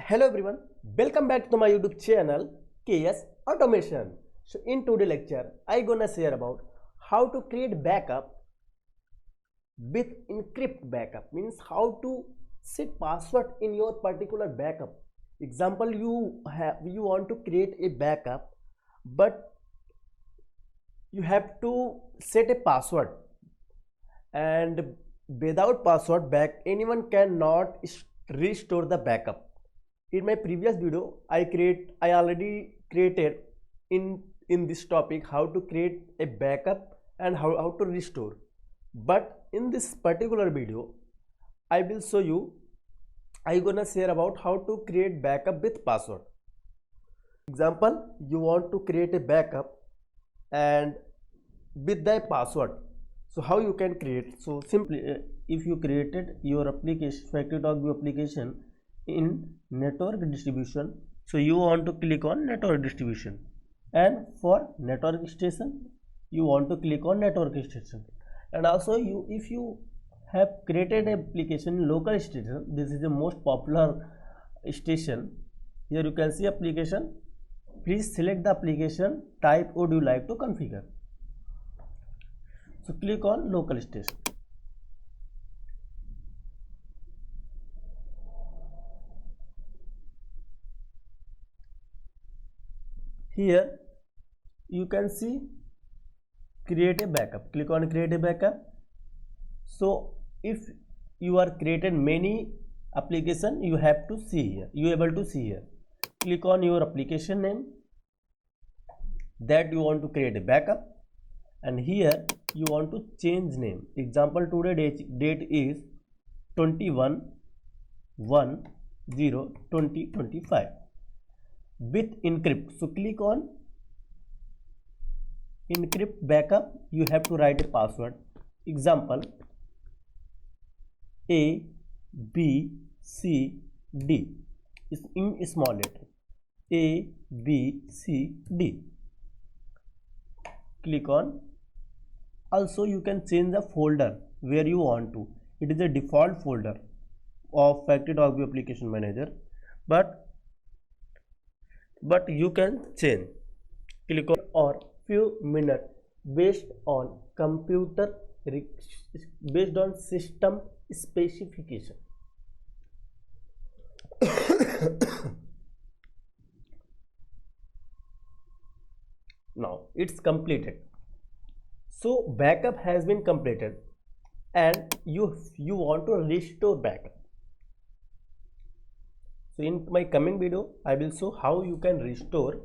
Hello everyone, welcome back to my YouTube channel KS Automation. So in today's lecture, I gonna share about how to create backup with encrypt backup. Means how to set password in your particular backup. Example, you want to create a backup, but you have to set a password, and without password anyone cannot restore the backup. In my previous video I already created in this topic how to create a backup and how to restore, but in this particular video I will show you, I gonna share about how to create backup with password. Example, you want to create a backup and with the password, so how you can create? So simply if you created your application, FactoryTalk application in network distribution, so you want to click on network distribution, and for network station you want to click on network station. And also if you have created an application in local station, this is the most popular station. Here you can see application. Please select the application type would you like to configure. So click on local station. Here you can see create a backup. Click on create a backup. So if you are created many application, you have to see here, you able to see here. Click on your application name that you want to create a backup, and here you want to change name. Example, today date is 21/10/2025 with encrypt. So click on encrypt backup. You have to write a password. Example, A B C D is in small letter. A B C D. Click on. Also you can change the folder where you want to. It is a default folder of FactoryTalk application manager, but you can change. Click on or few minutes based on system specification. Now it's completed. So backup has been completed, and you want to restore backup. So in my coming video I will show how you can restore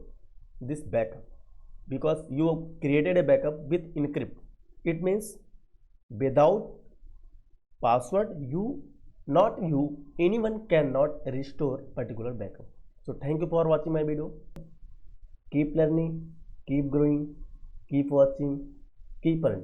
this backup, because you created a backup with encrypt. It means without password anyone cannot restore particular backup. So thank you for watching my video. Keep learning, keep growing, keep watching, keep earning.